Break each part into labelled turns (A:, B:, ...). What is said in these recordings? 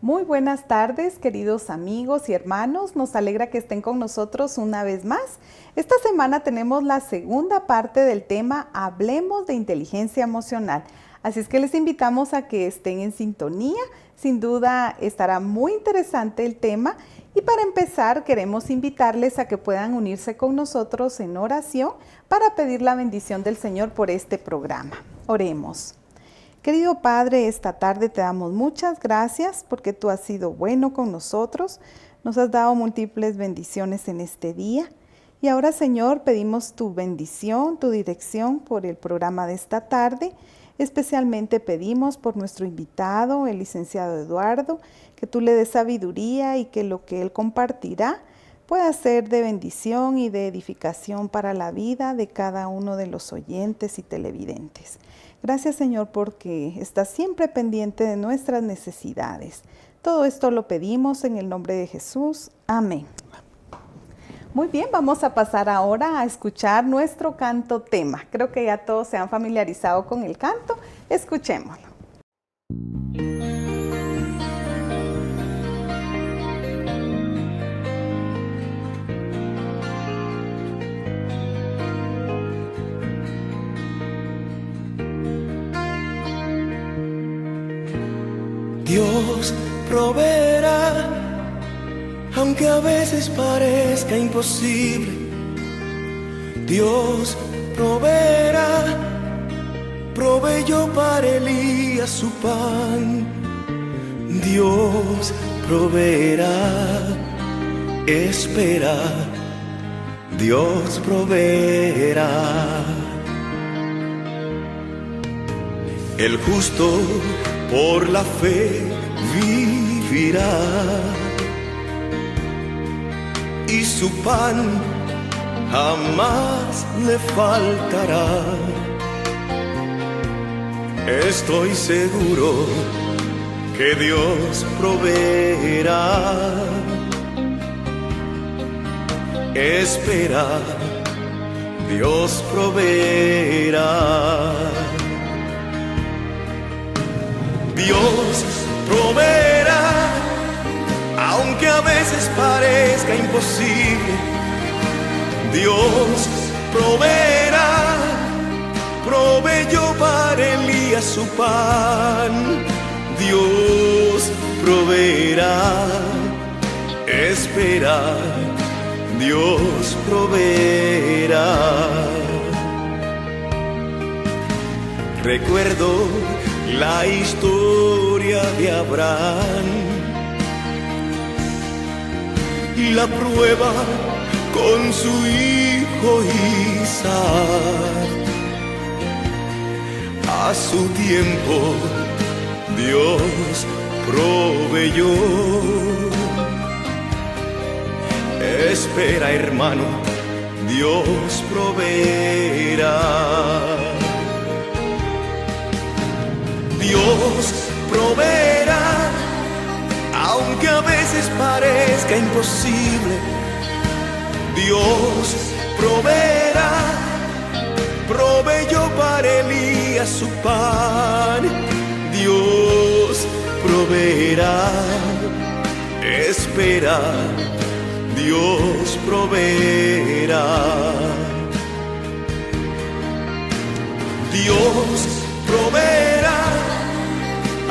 A: Muy buenas tardes, queridos amigos y hermanos. Nos alegra que estén con nosotros una vez más. Esta semana tenemos la segunda parte del tema Hablemos de inteligencia emocional. Así es que les invitamos a que estén en sintonía. Sin duda estará muy interesante el tema. Y para empezar, queremos invitarles a que puedan unirse con nosotros en oración para pedir la bendición del Señor por este programa. Oremos. Querido Padre, esta tarde te damos muchas gracias porque tú has sido bueno con nosotros, nos has dado múltiples bendiciones en este día. Y ahora, Señor, pedimos tu bendición, tu dirección por el programa de esta tarde. Especialmente pedimos por nuestro invitado, el licenciado Eduardo, que tú le des sabiduría y que lo que él compartirá pueda ser de bendición y de edificación para la vida de cada uno de los oyentes y televidentes. Gracias, Señor, porque estás siempre pendiente de nuestras necesidades. Todo esto lo pedimos en el nombre de Jesús. Amén. Muy bien, vamos a pasar ahora a escuchar nuestro canto tema. Creo que ya todos se han familiarizado con el canto. Escuchémoslo.
B: Dios proveerá, aunque a veces parezca imposible. Dios proveerá, proveyó para Elías su pan. Dios proveerá, espera, Dios proveerá. El justo por la fe vivirá, y su pan jamás le faltará. Estoy seguro que Dios proveerá. Espera, Dios proveerá. Dios proveerá, aunque a veces parezca imposible. Dios proveerá, proveyó para Elías su pan. Dios proveerá, espera, Dios proveerá. Recuerdo la historia de Abraham y la prueba con su hijo Isaac. A su tiempo Dios proveyó. Espera, hermano, Dios proveerá. Dios proveerá, aunque a veces parezca imposible. Dios proveerá, proveyó para Elías su pan. Dios proveerá, espera, Dios proveerá. Dios proveerá,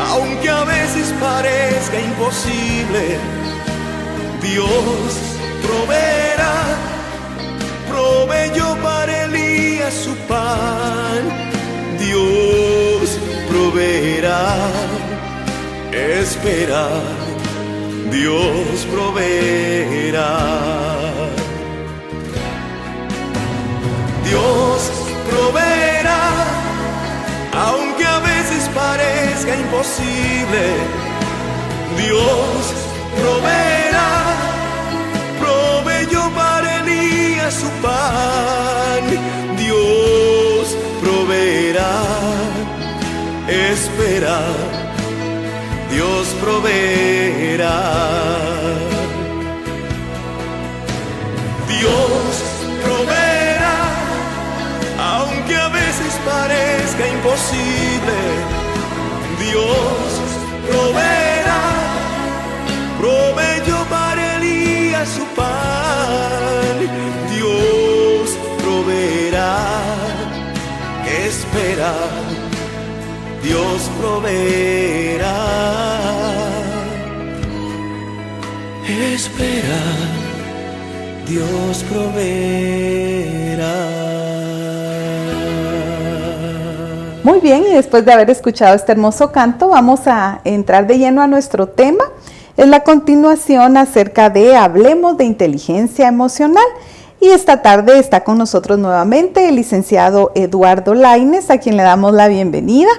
B: aunque a veces parezca imposible. Dios proveerá, proveyó para Elías su pan. Dios proveerá, espera, Dios proveerá. Dios proveerá, aunque a veces parezca imposible. Dios proveerá, proveyó para Elías su pan. Dios proveerá, espera, Dios proveerá. Dios proveerá, aunque a veces parezca imposible. Dios proveerá, Espera, Dios proveerá. Espera, Dios proveerá.
A: Muy bien, y después de haber escuchado este hermoso canto, vamos a entrar de lleno a nuestro tema. Es la continuación acerca de Hablemos de Inteligencia Emocional. Y esta tarde está con nosotros nuevamente el licenciado Eduardo Lainez, a quien le damos la bienvenida.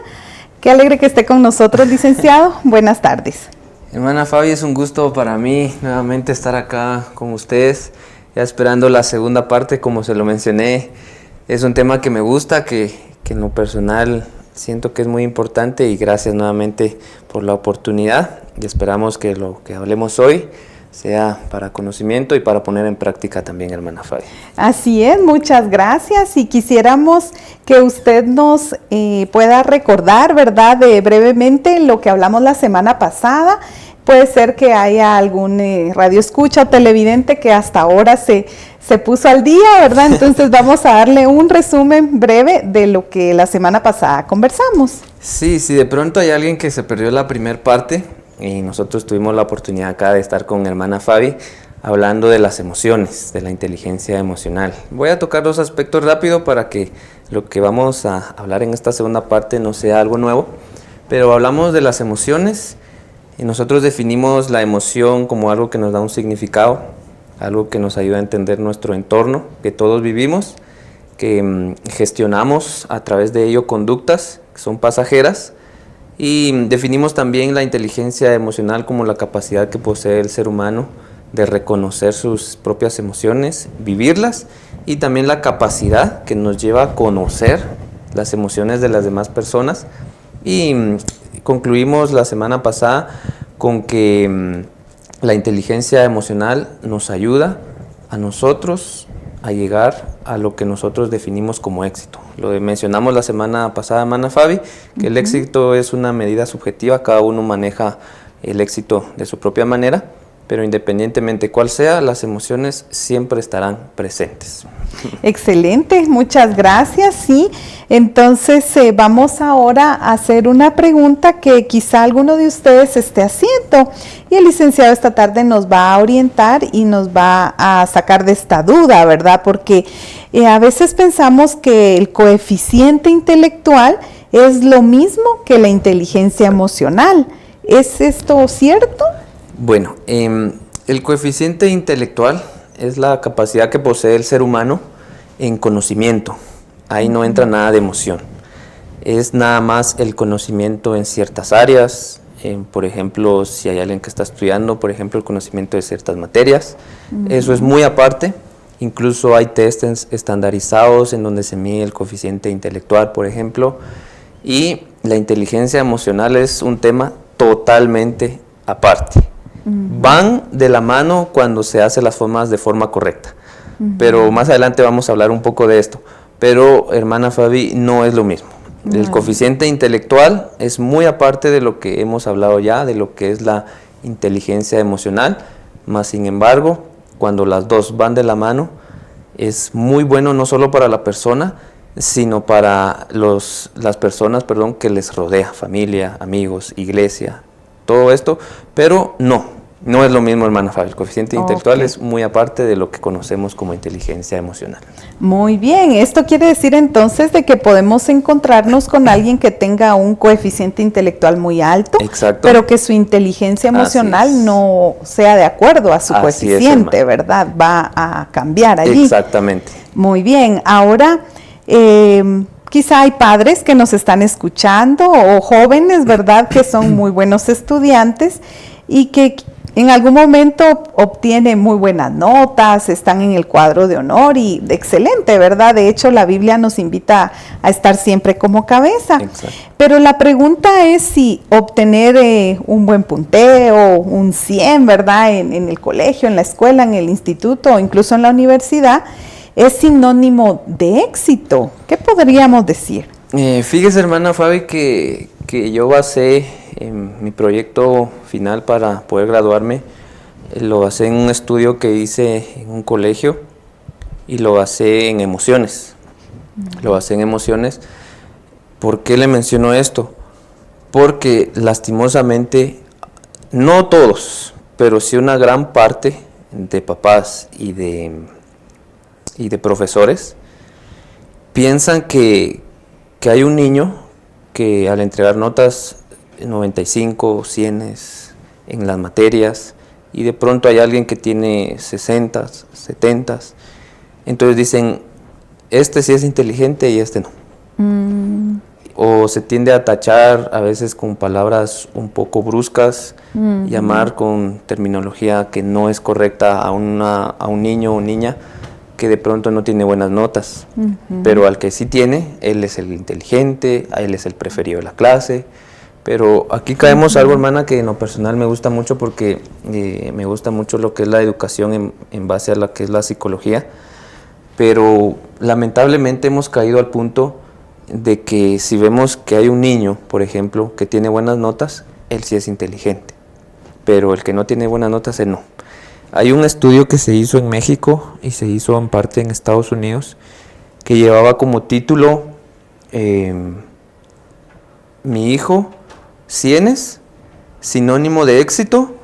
A: Qué alegre que esté con nosotros, licenciado. Buenas tardes.
C: Hermana Fabi, es un gusto para mí nuevamente estar acá con ustedes, ya esperando la segunda parte, como se lo mencioné. Es un tema que me gusta, que en lo personal siento que es muy importante, y gracias nuevamente por la oportunidad, y esperamos que lo que hablemos hoy sea para conocimiento y para poner en práctica también, hermana Fabi.
A: Así es, muchas gracias, y quisiéramos que usted nos pueda recordar, ¿verdad?, brevemente lo que hablamos la semana pasada. Puede ser que haya algún radioescucha o televidente que hasta ahora se puso al día, ¿verdad? Entonces vamos a darle un resumen breve de lo que la semana pasada conversamos.
C: Sí, de pronto hay alguien que se perdió la primera parte, y nosotros tuvimos la oportunidad acá de estar con hermana Fabi hablando de las emociones, de la inteligencia emocional. Voy a tocar dos aspectos rápido para que lo que vamos a hablar en esta segunda parte no sea algo nuevo, pero hablamos de las emociones y nosotros definimos la emoción como algo que nos da un significado, algo que nos ayuda a entender nuestro entorno, que todos vivimos, que gestionamos a través de ello conductas que son pasajeras, y definimos también la inteligencia emocional como la capacidad que posee el ser humano de reconocer sus propias emociones, vivirlas, y también la capacidad que nos lleva a conocer las emociones de las demás personas. Y concluimos la semana pasada con que la inteligencia emocional nos ayuda a nosotros a llegar a lo que nosotros definimos como éxito. Lo mencionamos la semana pasada, hermana Fabi, que el éxito es una medida subjetiva, cada uno maneja el éxito de su propia manera, pero independientemente cuál sea, las emociones siempre estarán presentes.
A: Excelente, muchas gracias. Sí, entonces vamos ahora a hacer una pregunta que quizá alguno de ustedes esté haciendo, y el licenciado esta tarde nos va a orientar y nos va a sacar de esta duda, ¿verdad? Porque a veces pensamos que el coeficiente intelectual es lo mismo que la inteligencia emocional. ¿Es esto cierto?
C: Bueno, el coeficiente intelectual es la capacidad que posee el ser humano en conocimiento. Ahí no entra nada de emoción. Es nada más el conocimiento en ciertas áreas. Por ejemplo, si hay alguien que está estudiando, por ejemplo, el conocimiento de ciertas materias. Eso es muy aparte. Incluso hay test estandarizados en donde se mide el coeficiente intelectual, por ejemplo. Y la inteligencia emocional es un tema totalmente aparte. Van de la mano cuando se hacen las formas de forma correcta, pero más adelante vamos a hablar un poco de esto. Pero, hermana Fabi, no es lo mismo. El coeficiente intelectual es muy aparte de lo que hemos hablado ya, de lo que es la inteligencia emocional, más sin embargo, cuando las dos van de la mano, es muy bueno no solo para la persona, sino para las personas, que les rodea, familia, amigos, iglesia, todo esto, pero no es lo mismo, hermana Fabi. El coeficiente intelectual es muy aparte de lo que conocemos como inteligencia emocional. Muy
A: bien, esto quiere decir entonces de que podemos encontrarnos con alguien que tenga un coeficiente intelectual muy alto,
C: exacto,
A: pero que su inteligencia emocional no sea de acuerdo a su coeficiente, ¿verdad? Va a cambiar allí.
C: Exactamente.
A: Muy bien, ahora quizá hay padres que nos están escuchando o jóvenes, ¿verdad?, que son muy buenos estudiantes y que en algún momento obtienen muy buenas notas, están en el cuadro de honor y excelente, ¿verdad? De hecho, la Biblia nos invita a estar siempre como cabeza.
C: Exacto.
A: Pero la pregunta es si obtener un buen punteo, un 100, ¿verdad?, en el colegio, en la escuela, en el instituto o incluso en la universidad, es sinónimo de éxito. ¿Qué podríamos decir?
C: Fíjese, hermana Fabi, que yo basé mi proyecto final para poder graduarme, lo basé en un estudio que hice en un colegio y lo basé en emociones. ¿Por qué le menciono esto? Porque lastimosamente, no todos, pero sí una gran parte de papás y de profesores piensan que hay un niño que al entregar notas 95, 100 en las materias, y de pronto hay alguien que tiene 60, 70, entonces dicen, este sí es inteligente y este no. O se tiende a tachar a veces con palabras un poco bruscas, llamar con terminología que no es correcta a un niño o niña que de pronto no tiene buenas notas, pero al que sí tiene, él es el inteligente, a él es el preferido de la clase. Pero aquí caemos algo, hermana, que en lo personal me gusta mucho, porque me gusta mucho lo que es la educación en base a lo que es la psicología, pero lamentablemente hemos caído al punto de que si vemos que hay un niño, por ejemplo, que tiene buenas notas, él sí es inteligente, pero el que no tiene buenas notas, él no. Hay un estudio que se hizo en México y se hizo en parte en Estados Unidos, que llevaba como título Mi hijo, ¿cienes? ¿Sinónimo de éxito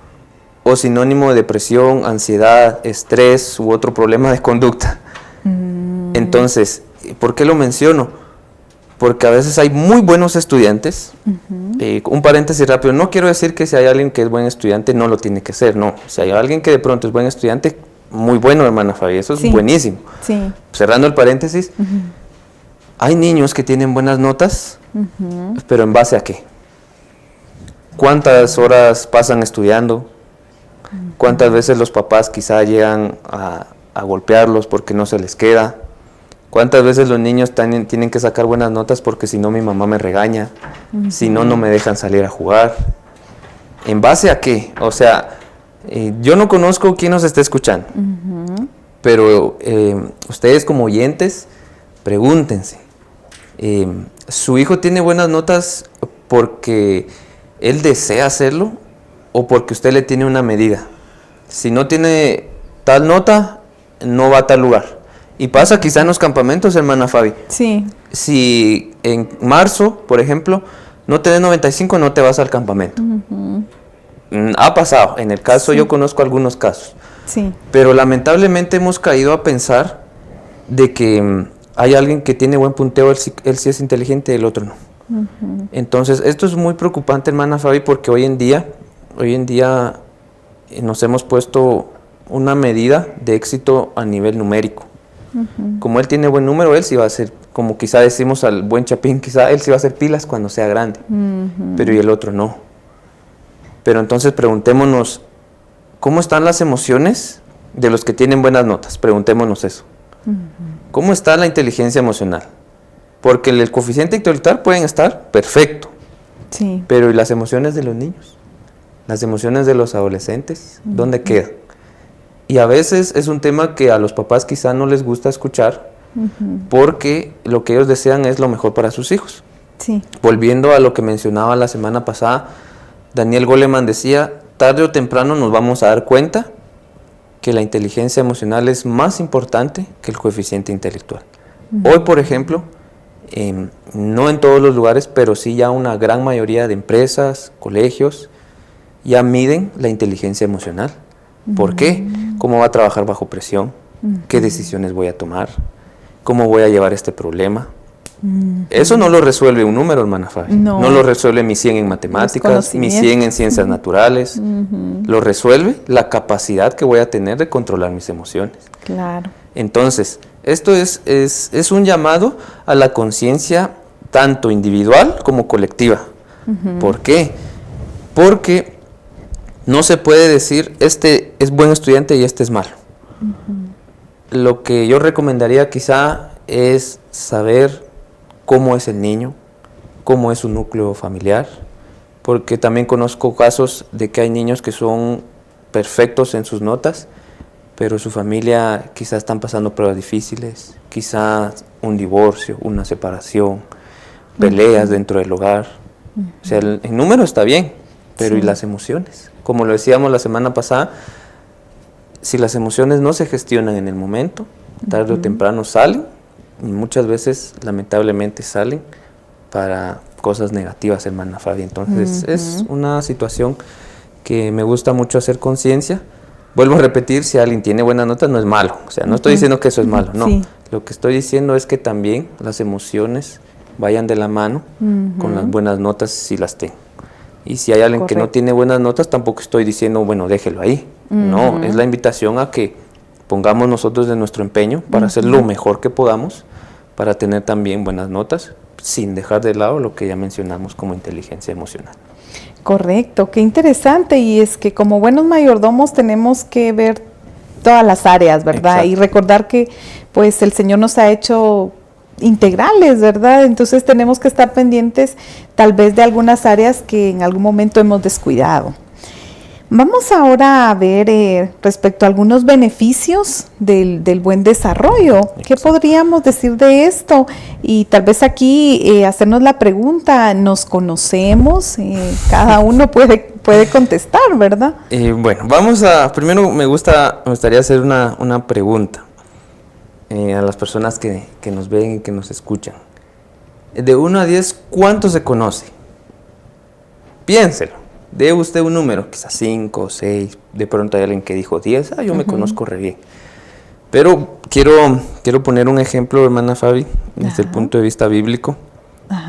C: o sinónimo de depresión, ansiedad, estrés u otro problema de conducta? Entonces, ¿por qué lo menciono? Porque a veces hay muy buenos estudiantes. Un paréntesis rápido, no quiero decir que si hay alguien que es buen estudiante no lo tiene que ser, no. Si hay alguien que de pronto es buen estudiante, muy bueno, hermana Fabi, eso es buenísimo. Sí. Cerrando el paréntesis, hay niños que tienen buenas notas, pero ¿en base a qué? ¿Cuántas horas pasan estudiando? ¿Cuántas veces los papás quizá llegan a golpearlos porque no se les queda? ¿Cuántas veces los niños tienen que sacar buenas notas porque si no mi mamá me regaña? Si no, no me dejan salir a jugar. ¿En base a qué? O sea, yo no conozco quién nos esté escuchando, pero ustedes como oyentes, pregúntense, ¿su hijo tiene buenas notas porque él desea hacerlo o porque usted le tiene una medida? Si no tiene tal nota, no va a tal lugar. Y pasa quizá en los campamentos, hermana Fabi. Sí. Si en marzo, por ejemplo, no te des 95, no te vas al campamento. Ha pasado. En el caso, yo conozco algunos casos. Sí. Pero lamentablemente hemos caído a pensar de que hay alguien que tiene buen punteo, él sí es inteligente y el otro no. Entonces, esto es muy preocupante, hermana Fabi, porque hoy en día nos hemos puesto una medida de éxito a nivel numérico. Como él tiene buen número, él sí va a ser, como quizá decimos al buen Chapín, quizá él sí va a hacer pilas cuando sea grande, pero y el otro no. Pero entonces preguntémonos, ¿cómo están las emociones de los que tienen buenas notas? Preguntémonos eso. ¿Cómo está la inteligencia emocional? Porque el coeficiente intelectual pueden estar perfecto, pero ¿y las emociones de los niños? Las emociones de los adolescentes, ¿dónde quedan? Y a veces es un tema que a los papás quizá no les gusta escuchar, porque lo que ellos desean es lo mejor para sus hijos. Volviendo a lo que mencionaba la semana pasada, Daniel Goleman decía, tarde o temprano nos vamos a dar cuenta que la inteligencia emocional es más importante que el coeficiente intelectual. Hoy, por ejemplo, no en todos los lugares, pero sí ya una gran mayoría de empresas, colegios, ya miden la inteligencia emocional. ¿Por qué? ¿Cómo va a trabajar bajo presión? ¿Qué decisiones voy a tomar? ¿Cómo voy a llevar este problema? Eso no lo resuelve un número, hermana Fabi. No lo resuelve mi 100 en matemáticas, mi 100 en ciencias naturales. Lo resuelve la capacidad que voy a tener de controlar mis emociones. Claro. Entonces, esto es un llamado a la conciencia tanto individual como colectiva. ¿Por qué? Porque no se puede decir, este es buen estudiante y este es malo. Lo que yo recomendaría quizá es saber cómo es el niño, cómo es su núcleo familiar, porque también conozco casos de que hay niños que son perfectos en sus notas, pero su familia quizá están pasando pruebas difíciles, quizá un divorcio, una separación, peleas dentro del hogar. O sea, el número está bien, pero ¿y las emociones? Como lo decíamos la semana pasada, si las emociones no se gestionan en el momento, tarde o temprano salen, y muchas veces lamentablemente salen para cosas negativas, hermana Fabi. Entonces es una situación que me gusta mucho hacer conciencia. Vuelvo a repetir, si alguien tiene buenas notas no es malo, o sea, no estoy diciendo que eso es malo, no.
A: Sí.
C: Lo que estoy diciendo es que también las emociones vayan de la mano con las buenas notas si las tengo. Y si hay alguien que no tiene buenas notas, tampoco estoy diciendo, bueno, déjelo ahí. No, es la invitación a que pongamos nosotros de nuestro empeño para hacer lo mejor que podamos, para tener también buenas notas, sin dejar de lado lo que ya mencionamos como inteligencia emocional.
A: Correcto, qué interesante. Y es que como buenos mayordomos tenemos que ver todas las áreas, ¿verdad?
C: Exacto.
A: Y recordar que pues el Señor nos ha hecho integrales, ¿verdad? Entonces tenemos que estar pendientes tal vez de algunas áreas que en algún momento hemos descuidado. Vamos ahora a ver respecto a algunos beneficios del buen desarrollo. ¿Qué podríamos decir de esto? Y tal vez aquí hacernos la pregunta, ¿nos conocemos? Cada uno puede contestar, ¿verdad?
C: Bueno, primero me gustaría hacer una pregunta a las personas que nos ven y que nos escuchan. De 1 a 10, ¿cuánto se conoce? Piénselo. Dé usted un número, quizás 5 o 6, de pronto hay alguien que dijo 10, yo me conozco re bien. Pero quiero poner un ejemplo, hermana Fabi, desde el punto de vista bíblico,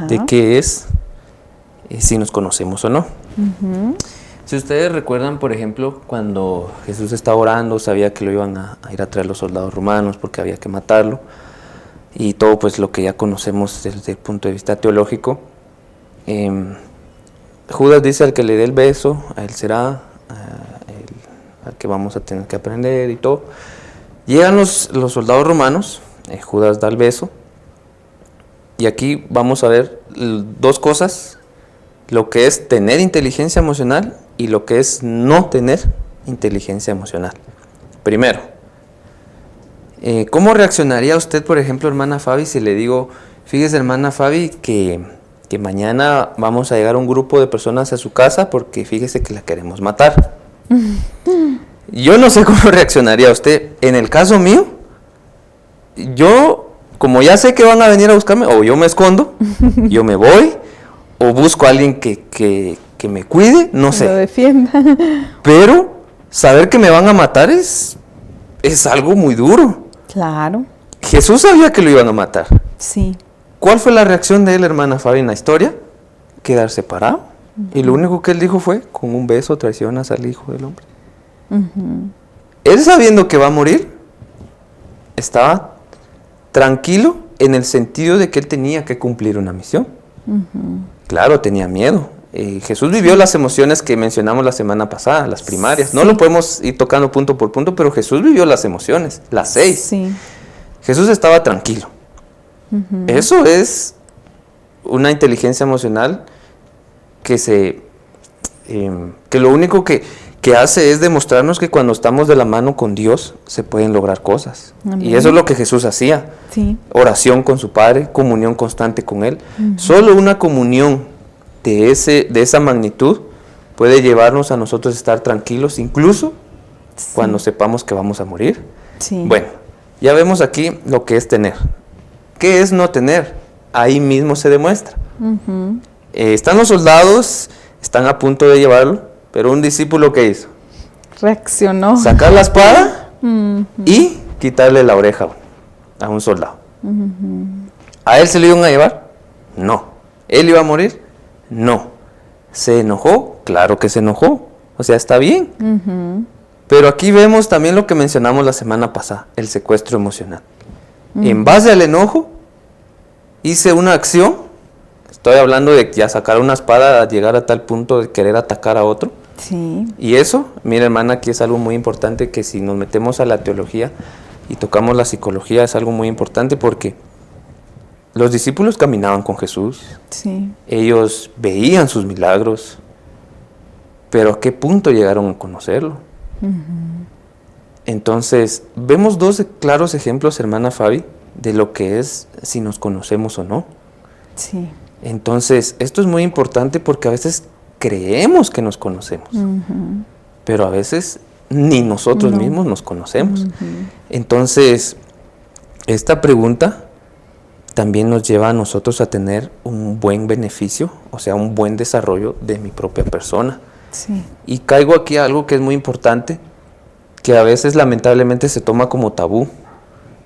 C: de qué es, si nos conocemos o no. Si ustedes recuerdan, por ejemplo, cuando Jesús estaba orando, sabía que lo iban a ir a traer los soldados romanos porque había que matarlo, y todo pues lo que ya conocemos desde el punto de vista teológico. Judas dice: al que le dé el beso, a él será, al que vamos a tener que aprender y todo. Llegan los soldados romanos, Judas da el beso, y aquí vamos a ver dos cosas: lo que es tener inteligencia emocional y lo que es no tener inteligencia emocional. Primero, ¿cómo reaccionaría usted, por ejemplo, hermana Fabi, si le digo: fíjese, hermana Fabi, que mañana vamos a llegar un grupo de personas a su casa porque fíjese que la queremos matar? Yo no sé cómo reaccionaría usted. En el caso mío, yo, como ya sé que van a venir a buscarme, o yo me escondo, yo me voy, o busco a alguien que me cuide, no sé.
A: Lo defienda.
C: Pero saber que me van a matar es algo muy duro.
A: Claro.
C: Jesús sabía que lo iban a matar.
A: Sí.
C: ¿Cuál fue la reacción de él, hermana Fabi, en la historia? Quedarse parado. Y lo único que él dijo fue: con un beso traicionas al Hijo del Hombre. Él, sabiendo que va a morir, estaba tranquilo en el sentido de que él tenía que cumplir una misión. Claro, tenía miedo. Jesús vivió las emociones que mencionamos la semana pasada, las primarias. No lo podemos ir tocando punto por punto, pero Jesús vivió las emociones, las 6.
A: Sí.
C: Jesús estaba tranquilo. Eso es una inteligencia emocional que lo único que hace es demostrarnos que cuando estamos de la mano con Dios se pueden lograr cosas. Amén. Y eso es lo que Jesús hacía.
A: Sí.
C: Oración con su Padre, comunión constante con Él. Solo una comunión de esa magnitud puede llevarnos a nosotros a estar tranquilos, incluso cuando sepamos que vamos a morir.
A: Sí.
C: Bueno, ya vemos aquí lo que es tener. ¿Qué es no tener? Ahí mismo se demuestra. Están los soldados, están a punto de llevarlo, pero un discípulo, ¿qué hizo?
A: Reaccionó.
C: Sacar la espada y quitarle la oreja a un soldado. ¿A él se lo iban a llevar? No. ¿Él iba a morir? No. ¿Se enojó? Claro que se enojó. O sea, está bien. Pero aquí vemos también lo que mencionamos la semana pasada, el secuestro emocional. En base al enojo, hice una acción. Estoy hablando de ya sacar una espada a llegar a tal punto de querer atacar a otro.
A: Sí.
C: Y eso, mira, hermana, aquí es algo muy importante, que si nos metemos a la teología y tocamos la psicología, es algo muy importante porque los discípulos caminaban con Jesús.
A: Sí.
C: Ellos veían sus milagros, pero ¿a qué punto llegaron a conocerlo? Entonces, vemos dos claros ejemplos, hermana Fabi, de lo que es si nos conocemos o no.
A: Sí.
C: Entonces, esto es muy importante porque a veces creemos que nos conocemos, pero a veces ni nosotros mismos nos conocemos. Entonces, esta pregunta también nos lleva a nosotros a tener un buen beneficio, o sea, un buen desarrollo de mi propia persona.
A: Sí.
C: Y caigo aquí a algo que es muy importante, que a veces lamentablemente se toma como tabú.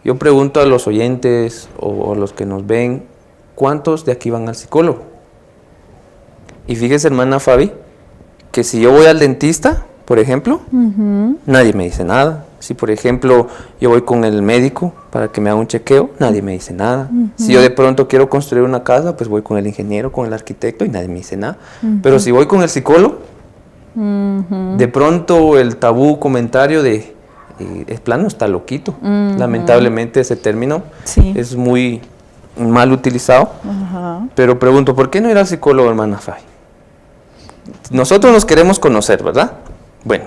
C: Yo pregunto a los oyentes o a los que nos ven, ¿cuántos de aquí van al psicólogo? Y fíjese, hermana Fabi, que si yo voy al dentista, por ejemplo, nadie me dice nada. Si, por ejemplo, yo voy con el médico para que me haga un chequeo, nadie me dice nada. Si yo de pronto quiero construir una casa, pues voy con el ingeniero, con el arquitecto y nadie me dice nada. Pero si voy con el psicólogo, de pronto el tabú comentario de el plano está loquito. Lamentablemente ese término es muy mal utilizado. Pero pregunto, ¿por qué no ir al psicólogo, hermana Fabi? Nosotros nos queremos conocer, ¿verdad? Bueno,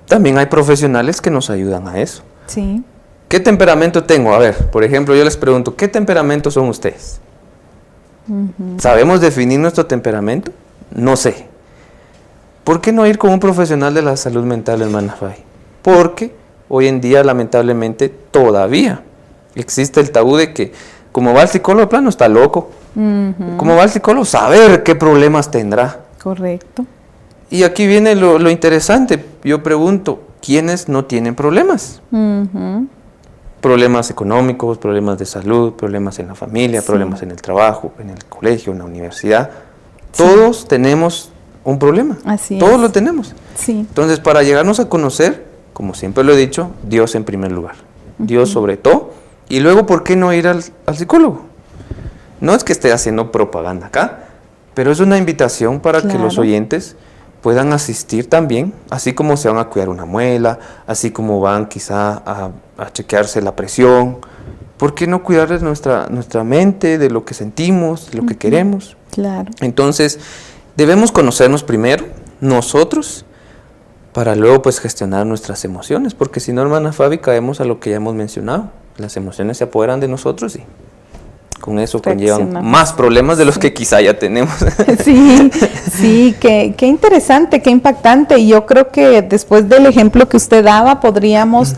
C: también hay profesionales que nos ayudan a eso.
A: Sí.
C: ¿Qué temperamento tengo? A ver, por ejemplo, yo les pregunto, ¿qué temperamento son ustedes? ¿Sabemos definir nuestro temperamento? No sé. ¿Por qué no ir con un profesional de la salud mental, hermana Fabi? Porque hoy en día, lamentablemente, todavía existe el tabú de que, como va el psicólogo, plano está loco. Como va el psicólogo, saber qué problemas tendrá.
A: Correcto.
C: Y aquí viene lo interesante. Yo pregunto, ¿quiénes no tienen problemas? Problemas económicos, problemas de salud, problemas en la familia, problemas en el trabajo, en el colegio, en la universidad. Todos tenemos un problema.
A: Así
C: Todos
A: es.
C: lo tenemos.
A: Sí.
C: Entonces, para llegarnos a conocer, como siempre lo he dicho, Dios en primer lugar. Dios sobre todo. Y luego, ¿por qué no ir al psicólogo? No es que esté haciendo propaganda acá, pero es una invitación para que los oyentes puedan asistir también, así como se van a cuidar una muela, así como van quizá a chequearse la presión. ¿Por qué no cuidar nuestra mente, de lo que sentimos, de lo que queremos?
A: Claro.
C: Entonces, debemos conocernos primero, nosotros, para luego pues gestionar nuestras emociones, porque si no, hermana Fabi, caemos a lo que ya hemos mencionado. Las emociones se apoderan de nosotros y con eso conllevan más problemas de los que quizá ya tenemos.
A: Sí, qué interesante, qué impactante. Y yo creo que después del ejemplo que usted daba, podríamos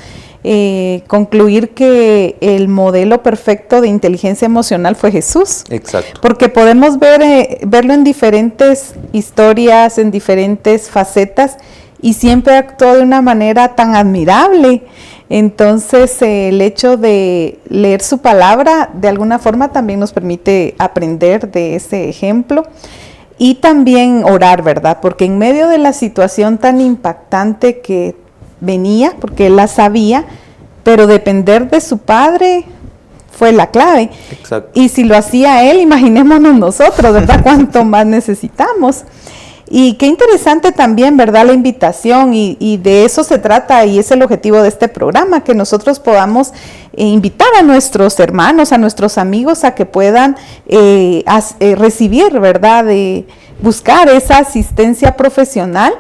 A: concluir que el modelo perfecto de inteligencia emocional fue Jesús.
C: Exacto.
A: Porque podemos verlo en diferentes historias, en diferentes facetas, y siempre actuó de una manera tan admirable. Entonces, el hecho de leer su palabra, de alguna forma, también nos permite aprender de ese ejemplo. Y también orar, ¿verdad? Porque en medio de la situación tan impactante que venía, porque él la sabía, pero depender de su padre fue la clave.
C: Exacto.
A: Y si lo hacía él, imaginémonos nosotros, ¿verdad? Cuánto más necesitamos. Y qué interesante también, ¿verdad? La invitación, y de eso se trata, y es el objetivo de este programa, que nosotros podamos invitar a nuestros hermanos, a nuestros amigos, a que puedan recibir, ¿verdad? Buscar esa asistencia profesional,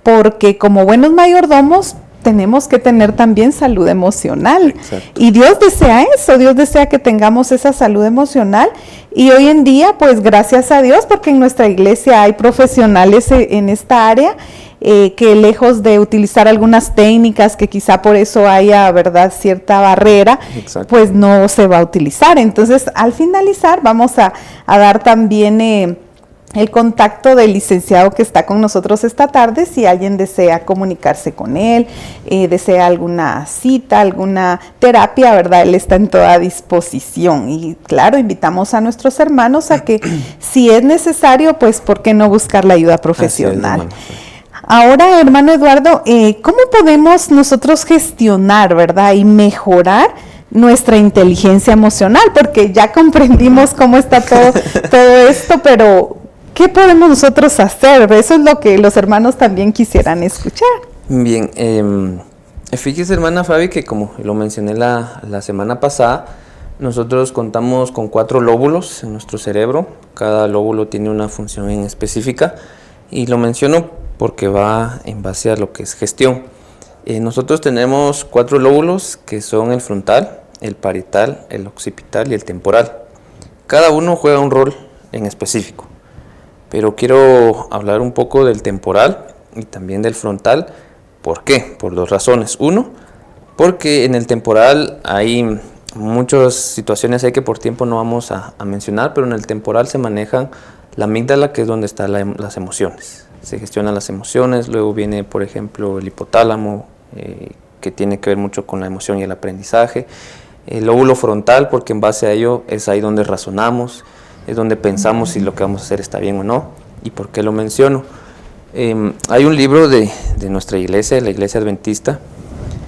A: porque como buenos mayordomos tenemos que tener también salud emocional.
C: Exacto.
A: Y Dios desea eso, Dios desea que tengamos esa salud emocional. Y hoy en día, pues gracias a Dios, porque en nuestra iglesia hay profesionales en esta área, que lejos de utilizar algunas técnicas que quizá por eso haya, ¿verdad?, cierta barrera,
C: Exacto,
A: pues no se va a utilizar. Entonces, al finalizar, vamos a dar también el contacto del licenciado que está con nosotros esta tarde, si alguien desea comunicarse con él, desea alguna cita, alguna terapia, ¿verdad? Él está en toda disposición. Y claro, invitamos a nuestros hermanos a que, si es necesario, pues, ¿por qué no buscar la ayuda profesional? Ahora, hermano Eduardo, ¿cómo podemos nosotros gestionar, ¿verdad?, y mejorar nuestra inteligencia emocional? Porque ya comprendimos cómo está todo esto, pero ¿qué podemos nosotros hacer? Eso es lo que los hermanos también quisieran escuchar.
C: Bien, fíjese, hermana Fabi, que como lo mencioné la semana pasada, nosotros contamos con 4 lóbulos en nuestro cerebro. Cada lóbulo tiene una función en específica, y lo menciono porque va en base a lo que es gestión. Nosotros tenemos 4 lóbulos, que son el frontal, el parietal, el occipital y el temporal. Cada uno juega un rol en específico, pero quiero hablar un poco del temporal y también del frontal. ¿Por qué? Por 2 razones. Uno, porque en el temporal hay muchas situaciones hay que por tiempo no vamos a mencionar, pero en el temporal se manejan la amígdala, que es donde están las emociones. Se gestionan las emociones, luego viene, por ejemplo, el hipotálamo, que tiene que ver mucho con la emoción y el aprendizaje. El lóbulo frontal, porque en base a ello es ahí donde razonamos, es donde pensamos si lo que vamos a hacer está bien o no. ¿Y por qué lo menciono? Hay un libro de nuestra iglesia, la iglesia adventista,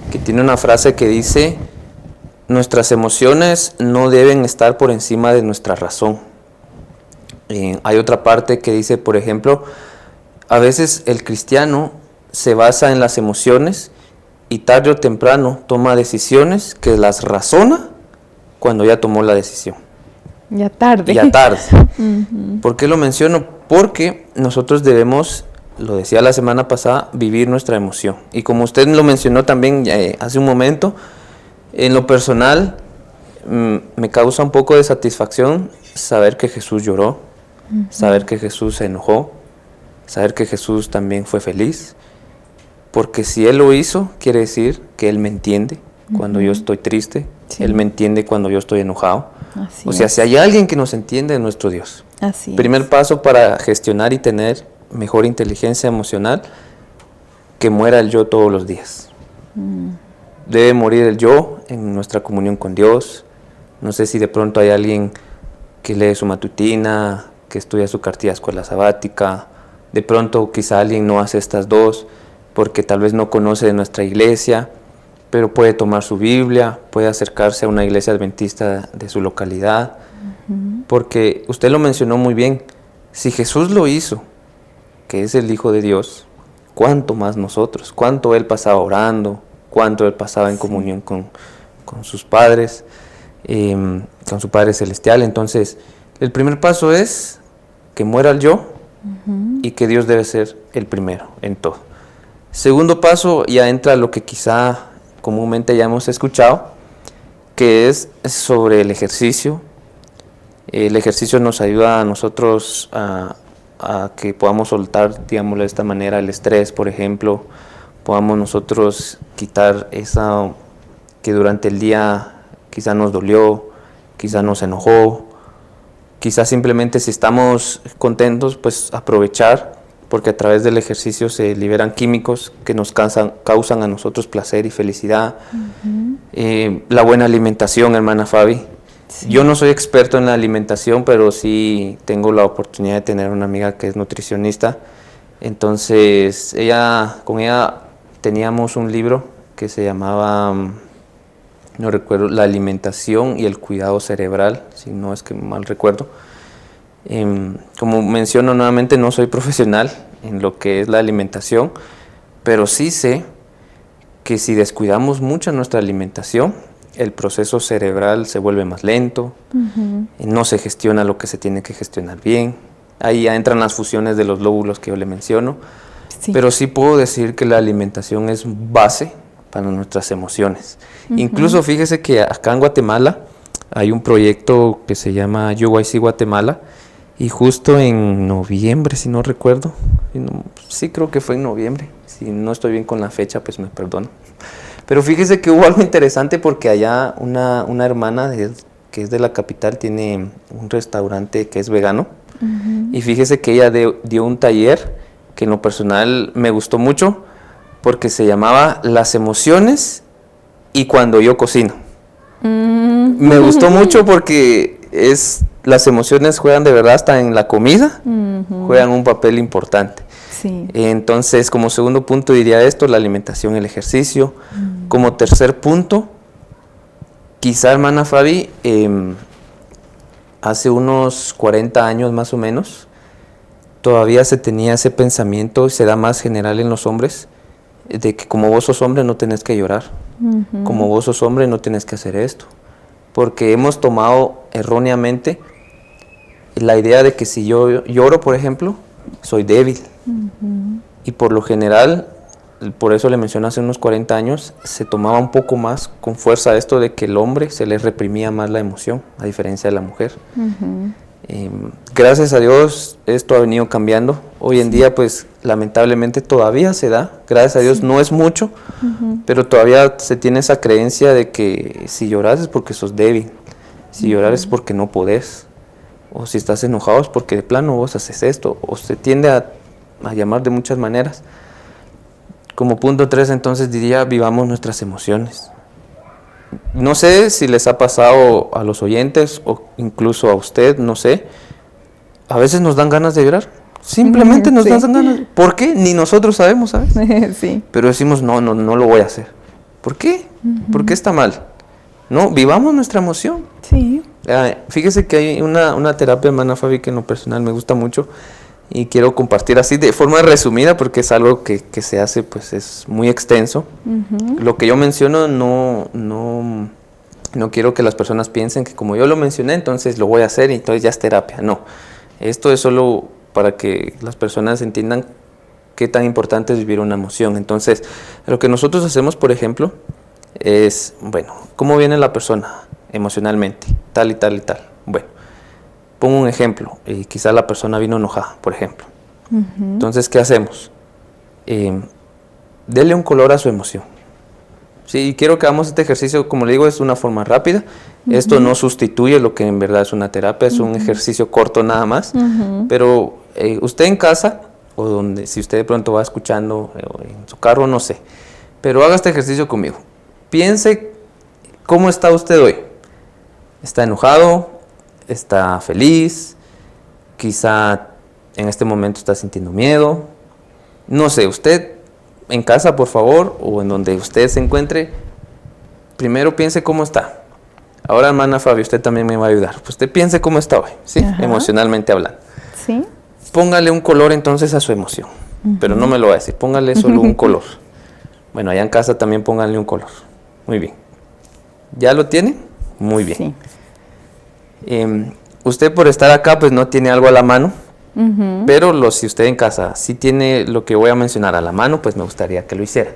C: que tiene una frase que dice: nuestras emociones no deben estar por encima de nuestra razón. Hay otra parte que dice, por ejemplo, a veces el cristiano se basa en las emociones y tarde o temprano toma decisiones que las razona cuando ya tomó la decisión.
A: Ya tarde.
C: Ya tarde. ¿Por qué lo menciono? Porque nosotros debemos, lo decía la semana pasada, vivir nuestra emoción. Y como usted lo mencionó también hace un momento, en lo personal me causa un poco de satisfacción saber que Jesús lloró, saber que Jesús se enojó, saber que Jesús también fue feliz. Porque si Él lo hizo, quiere decir que Él me entiende cuando yo estoy triste, Él me entiende cuando yo estoy enojado.
A: Así
C: o sea,
A: es.
C: si hay alguien que nos entiende, es nuestro Dios.
A: Así
C: Primer paso para gestionar y tener mejor inteligencia emocional: que muera el yo todos los días. Debe morir el yo en nuestra comunión con Dios. No sé si de pronto hay alguien que lee su matutina, que estudia su cartilla de escuela sabática. De pronto quizá alguien no hace estas dos porque tal vez no conoce de nuestra iglesia, pero puede tomar su Biblia, puede acercarse a una iglesia adventista de su localidad, porque usted lo mencionó muy bien, si Jesús lo hizo, que es el Hijo de Dios, ¿cuánto más nosotros? ¿Cuánto Él pasaba orando? ¿Cuánto Él pasaba en comunión con sus padres, con su Padre Celestial? Entonces, el primer paso es que muera el yo y que Dios debe ser el primero en todo. Segundo paso, ya entra lo que quizá comúnmente ya hemos escuchado, que es sobre el ejercicio. El ejercicio nos ayuda a nosotros a que podamos soltar, digámoslo de esta manera, el estrés, por ejemplo. Podamos nosotros quitar esa que durante el día quizá nos dolió, quizá nos enojó, quizá simplemente si estamos contentos, pues aprovechar, porque a través del ejercicio se liberan químicos que nos causan a nosotros placer y felicidad. La buena alimentación, hermana Fabi. Sí. Yo no soy experto en la alimentación, pero sí tengo la oportunidad de tener una amiga que es nutricionista. Entonces, con ella teníamos un libro que se llamaba, no recuerdo, La alimentación y el cuidado cerebral, si no es que mal recuerdo. Como menciono nuevamente, no soy profesional en lo que es la alimentación, pero sí sé que si descuidamos mucho nuestra alimentación, el proceso cerebral se vuelve más lento, no se gestiona lo que se tiene que gestionar bien. Ahí ya entran las fusiones de los lóbulos que yo le menciono, pero sí puedo decir que la alimentación es base para nuestras emociones. Incluso fíjese que acá en Guatemala hay un proyecto que se llama UYC Guatemala, y justo en noviembre, si no recuerdo, sí creo que fue en noviembre, si no estoy bien con la fecha, pues me perdono. Pero fíjese que hubo algo interesante porque allá una hermana que es de la capital tiene un restaurante que es vegano, y fíjese que ella dio un taller que en lo personal me gustó mucho porque se llamaba Las emociones y cuando yo cocino. Me gustó mucho porque las emociones juegan de verdad hasta en la comida, juegan un papel importante.
A: Sí.
C: Entonces, como segundo punto diría esto, la alimentación y el ejercicio. Como tercer punto, quizá, hermana Fabi, hace unos 40 años más o menos, todavía se tenía ese pensamiento, y se da más general en los hombres, de que como vos sos hombre no tenés que llorar, como vos sos hombre no tenés que hacer esto, porque hemos tomado erróneamente la idea de que si yo lloro, por ejemplo, soy débil. Y por lo general, por eso le mencioné hace unos 40 años, se tomaba un poco más con fuerza esto de que el hombre se le reprimía más la emoción, a diferencia de la mujer. Gracias a Dios esto ha venido cambiando. Hoy en día pues lamentablemente todavía se da, gracias a Dios no es mucho, pero todavía se tiene esa creencia de que si lloras es porque sos débil, si lloras es porque no podés, o si estás enojado es porque de plano vos haces esto, o se tiende a llamar de muchas maneras. Como punto 3 entonces diría, vivamos nuestras emociones. No sé si les ha pasado a los oyentes o incluso a usted, no sé. A veces nos dan ganas de llorar. Simplemente nos dan ganas. ¿Por qué? Ni nosotros sabemos, ¿sabes?
A: Sí.
C: Pero decimos, no lo voy a hacer. ¿Por qué? ¿Por qué está mal? No, vivamos nuestra emoción.
A: Sí.
C: Fíjese que hay una terapia, hermana Fabi, que en lo personal me gusta mucho y quiero compartir así de forma resumida porque es algo que se hace, pues es muy extenso. Lo que yo menciono no quiero que las personas piensen que como yo lo mencioné, entonces lo voy a hacer y entonces ya es terapia. No, esto es solo para que las personas entiendan qué tan importante es vivir una emoción. Entonces, lo que nosotros hacemos, por ejemplo, es, bueno, ¿cómo viene la persona emocionalmente? Tal y tal y tal. Bueno, pongo un ejemplo, quizá la persona vino enojada, por ejemplo. Entonces, ¿qué hacemos? Dele un color a su emoción. Sí, quiero que hagamos este ejercicio, como le digo, es una forma rápida. Esto no sustituye lo que en verdad es una terapia, es un ejercicio corto nada más. Pero usted en casa, o donde, si usted de pronto va escuchando en su carro, no sé. Pero haga este ejercicio conmigo. Piense cómo está usted hoy. ¿Está enojado? ¿Está feliz? Quizá en este momento está sintiendo miedo. No sé, usted en casa, por favor, o en donde usted se encuentre, primero piense cómo está. Ahora, hermana Fabi, usted también me va a ayudar. Usted piense cómo está hoy, ¿sí? Emocionalmente hablando.
A: Sí.
C: Póngale un color entonces a su emoción, pero no me lo va a decir, póngale solo un color. Bueno, allá en casa también pónganle un color. Muy bien. ¿Ya lo tiene? Muy bien. Sí. Usted por estar acá pues no tiene algo a la mano, pero si usted en casa sí tiene lo que voy a mencionar a la mano, pues me gustaría que lo hiciera.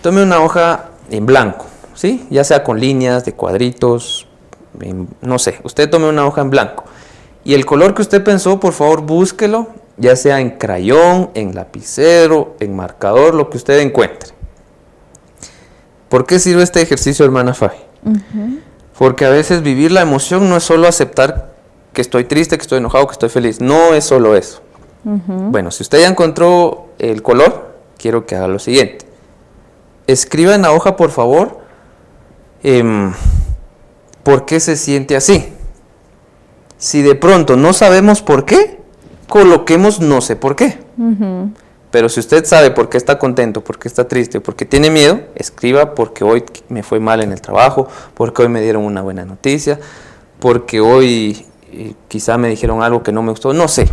C: Tome una hoja en blanco, ¿sí? Ya sea con líneas, de cuadritos, no sé, usted tome una hoja en blanco. Y el color que usted pensó, por favor, búsquelo, ya sea en crayón, en lapicero, en marcador, lo que usted encuentre. ¿Por qué sirve este ejercicio, hermana Fabi? Porque a veces vivir la emoción no es solo aceptar que estoy triste, que estoy enojado, que estoy feliz. No es solo eso. Bueno, si usted ya encontró el color, quiero que haga lo siguiente. Escriba en la hoja, por favor, ¿por qué se siente así? Si de pronto no sabemos por qué, coloquemos no sé por qué. Pero si usted sabe por qué está contento, por qué está triste, por qué tiene miedo, escriba porque hoy me fue mal en el trabajo, porque hoy me dieron una buena noticia, porque hoy quizá me dijeron algo que no me gustó, no sé.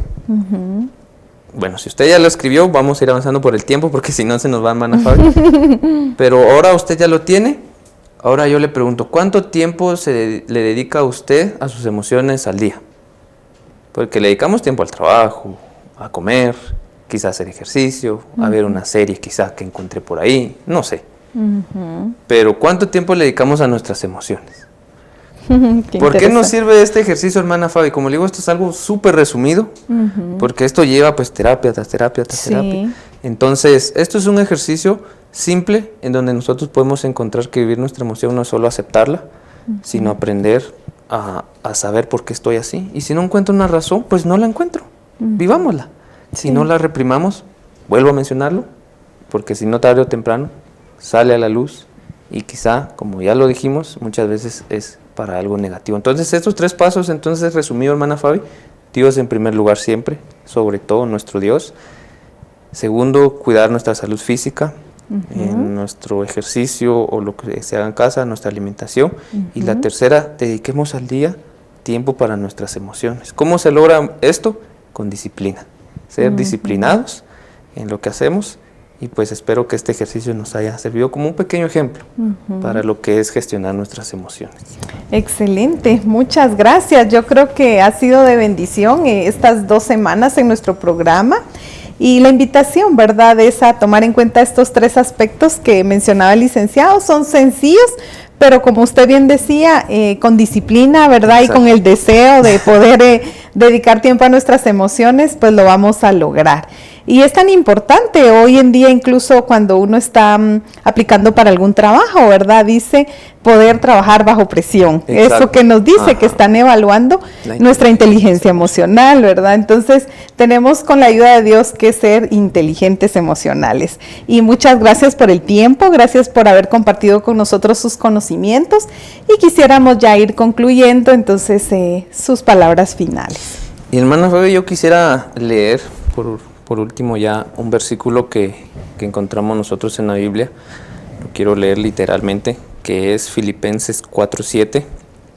C: Bueno, si usted ya lo escribió, vamos a ir avanzando por el tiempo porque si no se nos va, hermana Fabi. Pero ahora usted ya lo tiene. Ahora yo le pregunto, ¿cuánto tiempo le dedica a usted a sus emociones al día? Porque le dedicamos tiempo al trabajo, a comer, quizá hacer ejercicio, a ver una serie quizá que encontré por ahí, no sé. Pero ¿cuánto tiempo le dedicamos a nuestras emociones? ¿Por qué nos sirve este ejercicio, hermana Fabi? Como le digo, esto es algo súper resumido, porque esto lleva pues terapia tras terapia tras terapia. Entonces, esto es un ejercicio simple en donde nosotros podemos encontrar que vivir nuestra emoción no es solo aceptarla, sino aprender a saber por qué estoy así. Y si no encuentro una razón, pues no la encuentro. Vivámosla. Si no la reprimamos, vuelvo a mencionarlo, porque si no tarde o temprano sale a la luz y quizá, como ya lo dijimos, muchas veces es para algo negativo. Entonces, estos 3 pasos, entonces, resumido, hermana Fabi, Dios en primer lugar siempre, sobre todo nuestro Dios. Segundo, cuidar nuestra salud física, en nuestro ejercicio o lo que se haga en casa, nuestra alimentación. Y la tercera, dediquemos al día tiempo para nuestras emociones. ¿Cómo se logra esto? Con disciplina. Ser disciplinados en lo que hacemos y pues espero que este ejercicio nos haya servido como un pequeño ejemplo para lo que es gestionar nuestras emociones.
A: Excelente, muchas gracias. Yo creo que ha sido de bendición estas 2 semanas en nuestro programa y la invitación, ¿verdad?, es a tomar en cuenta estos 3 aspectos que mencionaba el licenciado. Son sencillos, pero como usted bien decía, con disciplina, ¿verdad? Exacto. Y con el deseo de poder dedicar tiempo a nuestras emociones, pues lo vamos a lograr. Y es tan importante hoy en día, incluso cuando uno está aplicando para algún trabajo, ¿verdad? Dice poder trabajar bajo presión.
C: Exacto.
A: Eso que nos dice
C: Ajá.
A: que están evaluando nuestra inteligencia emocional, ¿verdad? Entonces, tenemos con la ayuda de Dios que ser inteligentes emocionales. Y muchas gracias por el tiempo, gracias por haber compartido con nosotros sus conocimientos y quisiéramos ya ir concluyendo, entonces, sus palabras finales.
C: Y hermana Fabi, yo quisiera leer por último ya un versículo que encontramos nosotros en la Biblia. Lo quiero leer literalmente, que es Filipenses 4:7.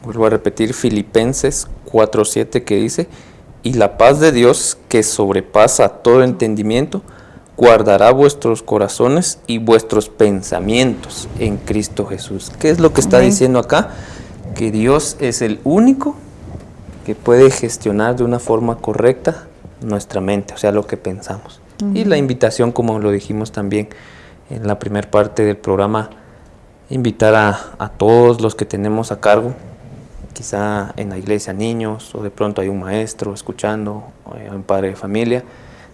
C: Vuelvo a repetir, Filipenses 4:7, que dice: y la paz de Dios, que sobrepasa todo entendimiento, guardará vuestros corazones y vuestros pensamientos en Cristo Jesús. ¿Qué es lo que está
A: Amén.
C: diciendo acá? Que Dios es el único que puede gestionar de una forma correcta nuestra mente, o sea, lo que pensamos. Y la invitación, como lo dijimos también en la primera parte del programa, invitar a todos los que tenemos a cargo, quizá en la iglesia niños, o de pronto hay un maestro escuchando, o hay un padre de familia,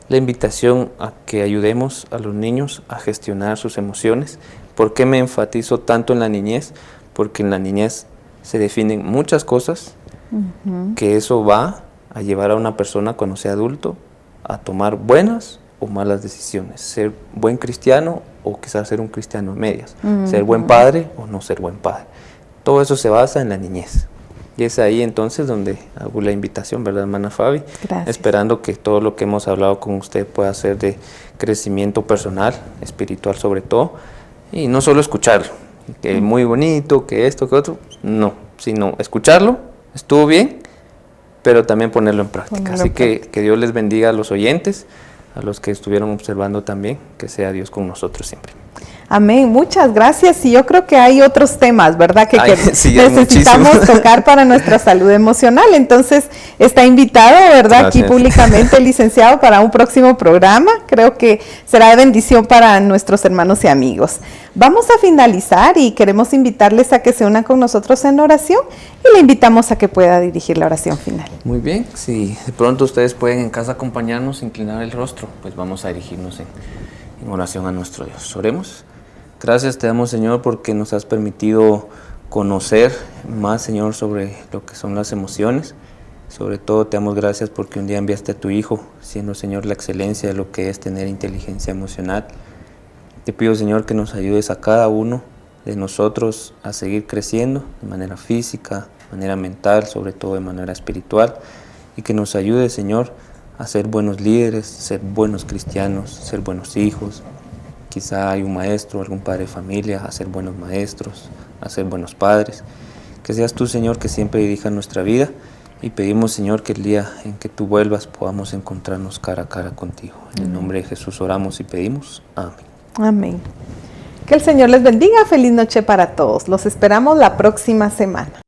C: la invitación a que ayudemos a los niños a gestionar sus emociones. ¿Por qué me enfatizo tanto en la niñez? Porque en la niñez se definen muchas cosas, que eso va a llevar a una persona cuando sea adulto a tomar buenas o malas decisiones, ser buen cristiano o quizás ser un cristiano en medias, ser buen padre o no ser buen padre. Todo eso se basa en la niñez. Y es ahí entonces donde hago la invitación, ¿verdad, hermana Fabi?
A: Gracias.
C: Esperando que todo lo que hemos hablado con usted pueda ser de crecimiento personal, espiritual sobre todo, y no solo escucharlo, que muy bonito, que esto, que otro, no, sino escucharlo, estuvo bien, pero también ponerlo en práctica. Así que Dios les bendiga a los oyentes, a los que estuvieron observando también, que sea Dios con nosotros siempre.
A: Amén, muchas gracias. Y yo creo que hay otros temas, ¿verdad? Que
C: Sí,
A: necesitamos tocar para nuestra salud emocional. Entonces, está invitado, ¿verdad?
C: Gracias.
A: Aquí públicamente el licenciado para un próximo programa. Creo que será de bendición para nuestros hermanos y amigos. Vamos a finalizar y queremos invitarles a que se unan con nosotros en oración y le invitamos a que pueda dirigir la oración final.
C: Muy bien, si de pronto ustedes pueden en casa acompañarnos, inclinar el rostro, pues vamos a dirigirnos en oración a nuestro Dios. Oremos. Gracias te damos, Señor, porque nos has permitido conocer más, Señor, sobre lo que son las emociones. Sobre todo te damos gracias porque un día enviaste a tu Hijo, siendo, Señor, la excelencia de lo que es tener inteligencia emocional. Te pido, Señor, que nos ayudes a cada uno de nosotros a seguir creciendo de manera física, de manera mental, sobre todo de manera espiritual, y que nos ayude, Señor, a ser buenos líderes, ser buenos cristianos, ser buenos hijos. Quizá hay un maestro, algún padre de familia, a ser buenos maestros, a ser buenos padres. Que seas tú, Señor, que siempre dirija nuestra vida, y pedimos, Señor, que el día en que tú vuelvas podamos encontrarnos cara a cara contigo. En el nombre de Jesús oramos y pedimos. Amén.
A: Amén. Que el Señor les bendiga. Feliz noche para todos. Los esperamos la próxima semana.